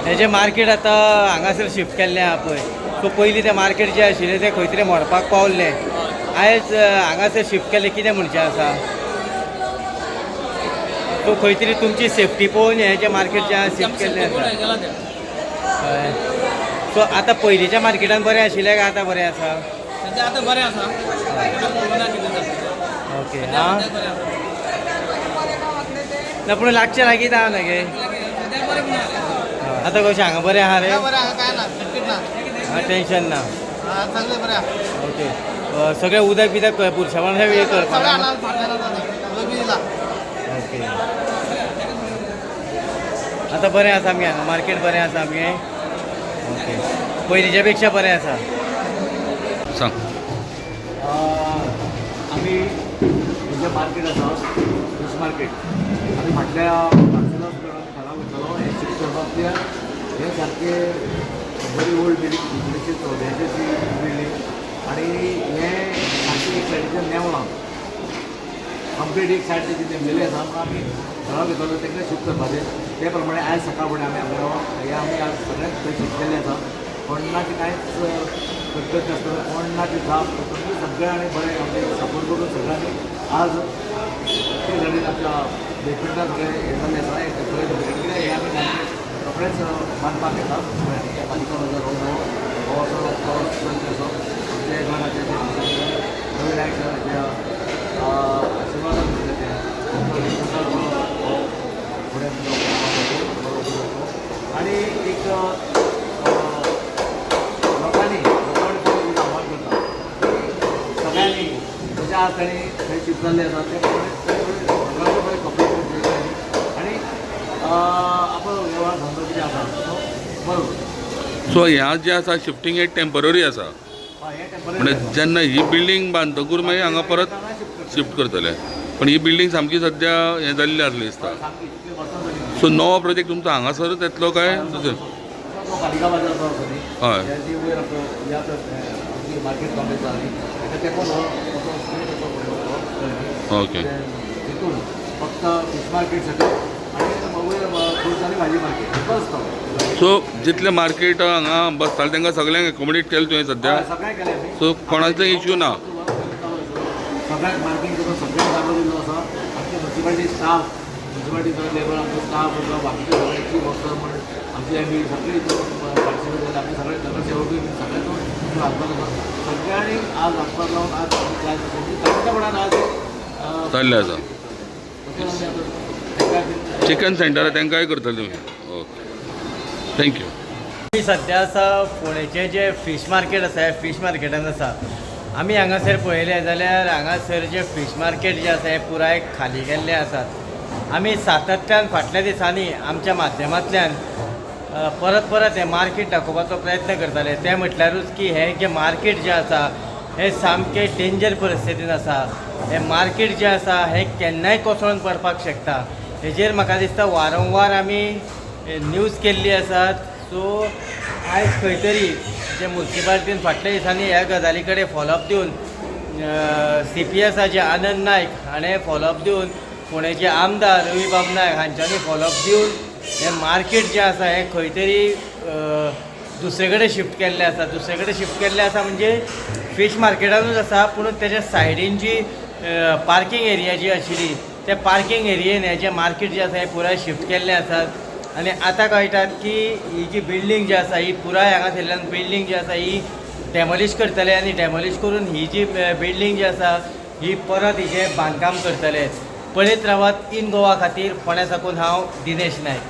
हे जे मार्केट आतां हांगासर शिफ्ट केल्लें आहा पळय, सो पयलीं तें मार्केट जें आशिल्लें तें खंय तरी मोडपाक पावल्लें. आयज हांगासर शिफ्ट केल्लें कितें म्हणचें आसा? सो खंय तरी तुमची सेफ्टी पळोवन हें जें मार्केट जें शिफ्ट केल्लें आसा. हय. सो आतां पयलींच्या मार्केटान बरें आशिल्लें काय आतां बरें आसा? सध्या आतां बरें आसा. ओके हां. ना पूण लागचें लागीत आहा न्हय गे. आतां कशें हांगा बरें आहा रे? काय ना टिकीट ना टेन्शन ना. चांगले बरें आहा. ओके. सगळें उदक बिदक पुरशां वेळ करपाक दिला. ओके. आतां बरें आसा आमी हांगा मार्केट बरें आसा आमगे. ओके. पयलींच्या पेक्षा बरें आसा. सांग. आमी जे मार्केट आसा फिश मार्केट आमी फाटल्या पार्सलास घरा वयतलो हें शिफ्ट करपाक कित्याक हें सारकें बरी ओल्ड बिल्डींग 1940ची बिल्डींग आनी हें सारकें एक सायडीच्यान नेवलां कंप्लीट एक सायड तेजी नेमलेली आसा म्हणून आमी घरा घेतलो तांकां शिफ्ट करपाचें. ते प्रमाणे आयज सकाळ फुडें आमी आपलो हे आमी आज सगळ्यांक थंय शिफ्ट केल्लें आसा. कोणाची कांयच कटकट नासतना कोणाची जाप तुमी सगळ्यांनी बरें आमचे सपोर्ट करून सगळ्यांनी आज ते घडीन आमच्या बेसमेंटान सगळें हे जाल्लें आसा सगळें कित्याक हे आमी रोखडेंच बांदपाक येता त्या पालिका बाजार हो असो असो आमचे गोंयाचे नवीन आशिर्वादान फुडें आनी एक लोकांनी आव्हान करता सगळ्यांनी जशें आज ताणी थंय शिफ्ट जाल्ले आसा ते सगळ्यांनी बरें कपडे आनी आपलो वेव्हार धंदो कितें आसा तो बरोबर. सो ह्या जें आसा शिफ्टींग एक टेम्पररी आसा हें म्हणजे टेम्पररी जेन्ना ही बिल्डींग बांदतकूर मागीर हांगा परत शिफ्ट करतले. पण ही बिल्डींग सामकी सद्या हें जाल्ली आसली दिसता. सामकी इतली वर्सां जाली. सो नवो प्रोजेक्ट तुमचो हांगासरच येतलो काय दुसरें? तो पालिका बाजार जो आसा न्ही हय. त्याची वयर ह्या आमची मार्केट कॉम्प्लेक्स आसा न्ही ताका तेंको असो स्ट्रीट असो फुडें ओके. तितून फक्त फिश मार्केट सकयल आनी वयर फ्रुट्स आनी भाजी मार्केट इतलो आसता. सो जितले मार्केट हांगा बसताले तांकां सगळ्यांक एकोमोडेट केलें तुवें सद्या. सगळें केलें आमी. सो कोणाचो इश्यू ना. सगळ्यांक मार्केट करून सगळ्यांक जागो दिल्लो आसा. आमचे म्युन्सिपालिटी स्टाफ म्युन्सिपालिटीचो लेबर आमचो स्टाफ आसा बाकीचे सगळ्यांची वर्कर म्हण आमची एम पी सगळी पार्टिसिपेट जाले. आमी सगळे नगरसेवकूय सगळ्यांचो हातभार आसा. सगळ्यांनी आज हातभार लावन आज क्लास तांच्या म्हणान आज जाल्लें आसा. तशें आमी आतां चिकन सेंटर तांकांय करतले तुमी. ओके. थँक्यू. सध्या आसा पुणेचें जें फीश मार्केट आसा हें फीश मार्केटान आसा. आमी हांगासर पळयलें जाल्यार हांगासर जें फीश मार्केट जें आसा हें पुराय खाली गेल्लें आसात. आमी सातत्यान फाटल्या दिसांनी आमच्या माध्यमांतल्यान परत परत हें मार्केट दाखोवपाचो प्रयत्न करताले. तें म्हटल्यारूच की हें जें मार्केट जें आसा हें सामकें डेंजर परिस्थितीन आसा. हें मार्केट जें आसा हें केन्नाय कोसळून पडपाक शकता. हेजेर म्हाका दिसता वारंवार आमी न्यूज केल्ली आसात. सो आयज खंय तरी जे म्युन्सिपालिटीन फाटल्या दिसांनी ह्या गजाली कडेन फॉलोअप दिवन CPS आनंद नायक हाणें फॉलोअप दिवन पुणेचे आमदार रवी बाब नायक हांच्यांनी फॉलोअप दिवन हें मार्केट जें आसा हें खंय तरी दुसरे कडेन शिफ्ट केल्लें आसा. दुसरे कडेन शिफ्ट केल्लें आसा म्हणजे फीश मार्केटानूच आसा पूण तेज्या सायडीन जी पार्किंग एरिया जी आशिल्ली त्या पार्किंग एरियेन हें जें मार्केट जें आसा हें पुराय शिफ्ट केल्लें आसात. आनी आतां कळटात की ही जी बिल्डींग जी आसा ही पुराय हांगासरल्यान बिल्डींग जी आसा ही डॅमोलिश करतले आनी डॅमोलिश करून ही जी बिल्डींग जी आसा ही परत हिचें बांदकाम करतले. पळयत रावात इन गोवा खातीर फोंड्या साकून हांव दिनेश नायक.